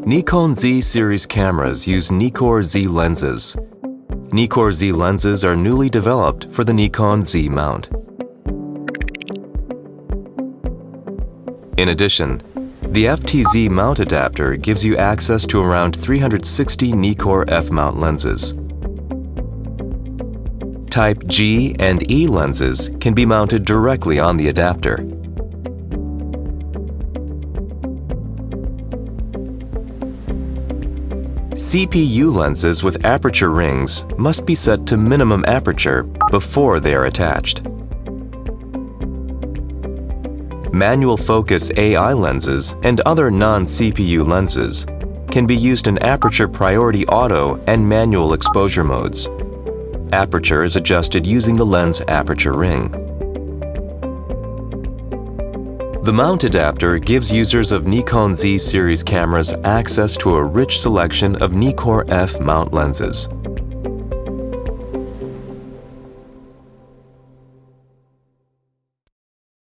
NIKON Z Series cameras use Nikkor Z lenses. Nikkor Z lenses are newly developed for the Nikon Z mount. In addition, the FTZ mount adapter gives you access to around 360 Nikkor f-mount lenses. Type G and E lenses can be mounted directly on the adapter. CPU lenses with aperture rings must be set to minimum aperture before they are attached. Manual focus AI lenses and other non-CPU lenses can be used in aperture priority auto and manual exposure modes. Aperture is adjusted using the lens aperture ring. The mount adapter gives users of Nikon Z series cameras access to a rich selection of Nikkor F mount lenses.